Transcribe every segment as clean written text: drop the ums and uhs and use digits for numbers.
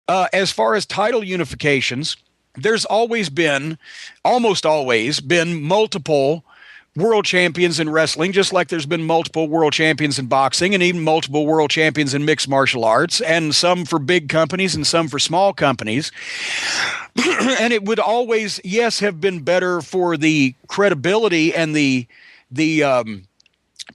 As far as title unifications, there's almost always been multiple world champions in wrestling, just like there's been multiple world champions in boxing and even multiple world champions in mixed martial arts, and some for big companies and some for small companies. And it would always, yes, have been better for the credibility and the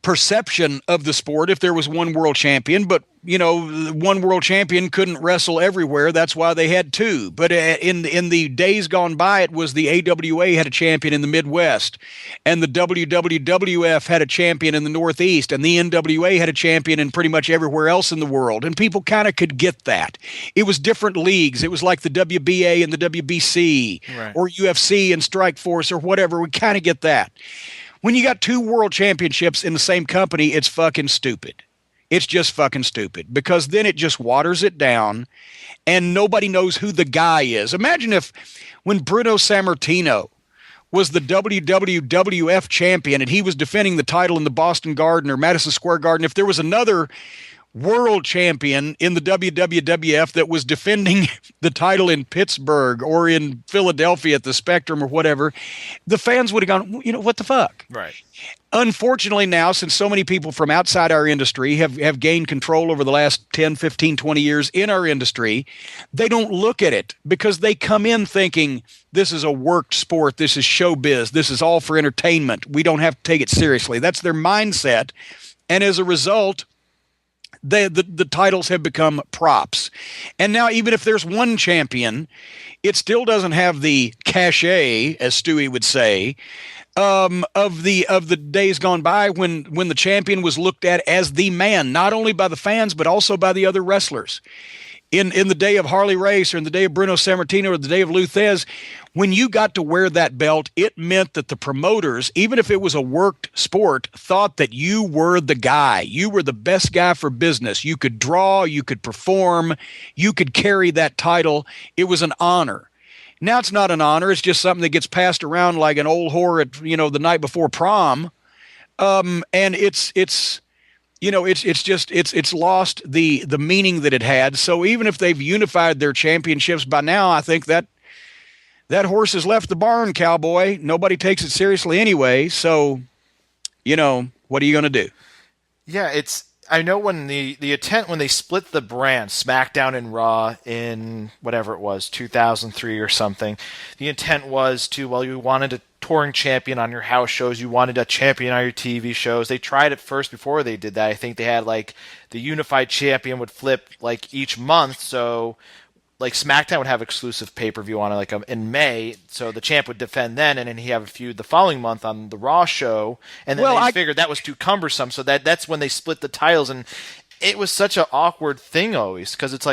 perception of the sport if there was one world champion, but one world champion couldn't wrestle everywhere. That's why they had two. But in the days gone by, it was the AWA had a champion in the Midwest, and the WWF had a champion in the Northeast, and the NWA had a champion in pretty much everywhere else in the world. And people kind of could get that. It was different leagues. It was like the WBA and the WBC, right, or UFC and Strikeforce or whatever. We kind of get that. When you got two world championships in the same company, it's fucking stupid. It's just fucking stupid, because then it just waters it down and nobody knows who the guy is. Imagine if when Bruno Sammartino was the WWF champion and he was defending the title in the Boston Garden or Madison Square Garden, if there was another world champion in the WWF that was defending the title in Pittsburgh or in Philadelphia at the Spectrum or whatever, the fans would have gone, what the fuck? Right. Unfortunately now, since so many people from outside our industry have gained control over the last 10, 15, 20 years in our industry, they don't look at it because they come in thinking this is a worked sport, this is showbiz, this is all for entertainment. We don't have to take it seriously. That's their mindset. And as a result, the titles have become props. And now even if there's one champion, it still doesn't have the cachet, as Stewie would say, of the days gone by when the champion was looked at as the man, not only by the fans, but also by the other wrestlers. In the day of Harley Race or in the day of Bruno Sammartino or the day of Lou Thez, when you got to wear that belt, it meant that the promoters, even if it was a worked sport, thought that you were the guy. You were the best guy for business. You could draw, you could perform, you could carry that title. It was an honor. Now it's not an honor. It's just something that gets passed around like an old whore at, the night before prom. And it's lost the meaning that it had. So even if they've unified their championships by now, I think that horse has left the barn, cowboy. Nobody takes it seriously anyway. So, what are you going to do? Yeah, I know when the intent when they split the brand, SmackDown and Raw in whatever it was, 2003 or something, the intent was you wanted a touring champion on your house shows, you wanted a champion on your TV shows. They tried it first before they did that. I think they had the unified champion would flip each month, so SmackDown would have exclusive pay-per-view on it in May, so the champ would defend then, and then he'd have a feud the following month on the Raw show, and then they figured that was too cumbersome, so that's when they split the titles, and it was such an awkward thing always, because it's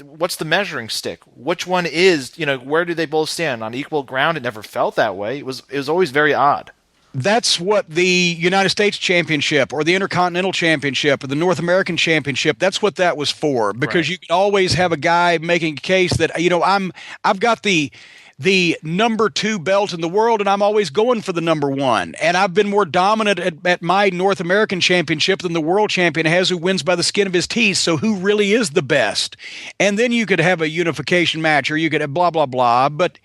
what's the measuring stick? Which one is, where do they both stand? On equal ground? It never felt that way. It was always very odd. That's what the United States Championship or the Intercontinental Championship or the North American Championship, that's what that was for. Because right. You can always have a guy making a case that, I've got the number 2 belt in the world and I'm always going for the number 1. And I've been more dominant at my North American Championship than the world champion has, who wins by the skin of his teeth. So who really is the best? And then you could have a unification match, or you could have blah, blah, blah. But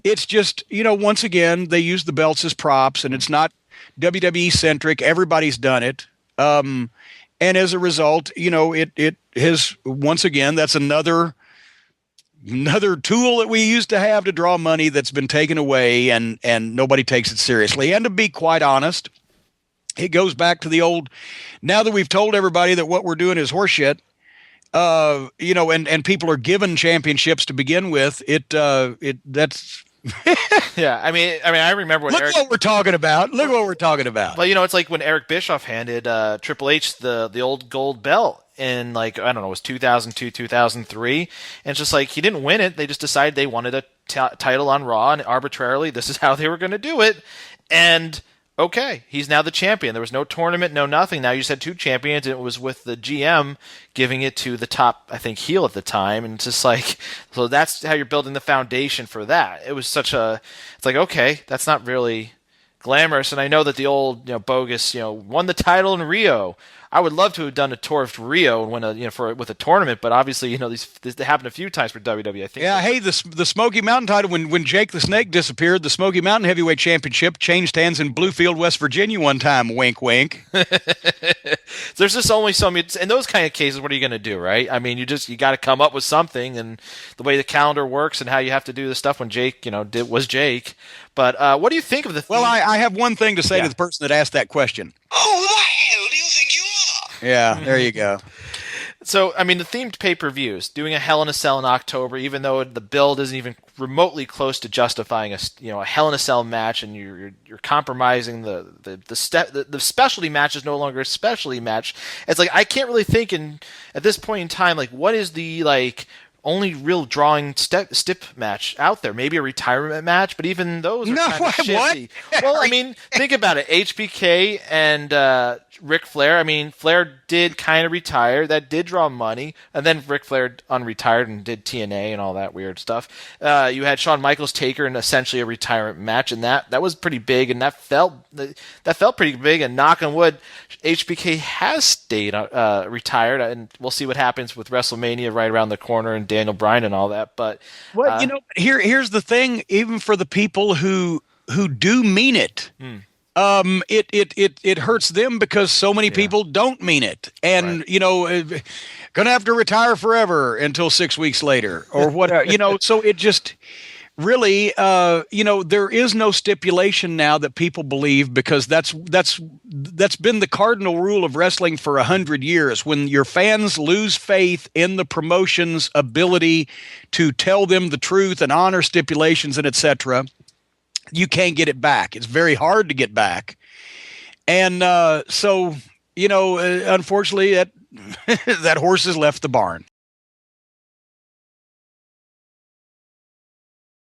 it's just, once again, they use the belts as props, and it's not WWE centric. Everybody's done it. And as a result, it has, once again, that's another tool that we used to have to draw money that's been taken away, and nobody takes it seriously. And to be quite honest, it goes back to the old, now that we've told everybody that what we're doing is horseshit, and people are given championships to begin with, that's yeah, I mean, I remember when what we're talking about. Look what we're talking about. Well, it's like when Eric Bischoff handed Triple H the old gold belt in I don't know, it was 2002, 2003, and it's just he didn't win it. They just decided they wanted a title on Raw, and arbitrarily this is how they were going to do it. And okay, he's now the champion. There was no tournament, no nothing. Now you just had 2 champions, and it was with the GM giving it to the top, I think, heel at the time. And it's just so that's how you're building the foundation for that. It was it's okay, that's not really glamorous. And I know that the old, bogus, won the title in Rio. I would love to have done a tour of Rio and win with a tournament, but obviously, this happened a few times for WWE. I think. Yeah, hey, the Smoky Mountain title, when Jake the Snake disappeared, the Smoky Mountain Heavyweight Championship changed hands in Bluefield, West Virginia one time. Wink, wink. There's just only so many. In those kind of cases, what are you going to do, right? I mean, you got to come up with something, and the way the calendar works and how you have to do the stuff when Jake, was Jake. But what do you think of the? Well, I have one thing to say to the person that asked that question. Who the hell do you think you are? Yeah, there you go. So, I mean, the themed pay-per-views, doing a Hell in a Cell in October, even though the build isn't even remotely close to justifying a Hell in a Cell match, and you're compromising the specialty match is no longer a specialty match. It's like I can't really think at this point in time, like, what is the only real drawing stip match out there? Maybe a retirement match, but even those are kind of shifty. What? Well, I mean, think about it. HBK and Ric Flair. I mean, Flair did kind of retire. That did draw money. And then Ric Flair unretired and did TNA and all that weird stuff. You had Shawn Michaels Taker in essentially a retirement match, and that was pretty big, and that felt pretty big. And knock on wood, HBK has stayed retired, and we'll see what happens with WrestleMania right around the corner and Daniel Bryan and all that. But here's the thing. Even for the people who do mean it. It hurts them because so many people don't mean it, and gonna have to retire forever until 6 weeks later or whatever. So it just really, there is no stipulation now that people believe, because that's been the cardinal rule of wrestling for 100 years. When your fans lose faith in the promotion's ability to tell them the truth and honor stipulations and etc., you can't get it back. It's very hard to get back. And unfortunately, that horse has left the barn.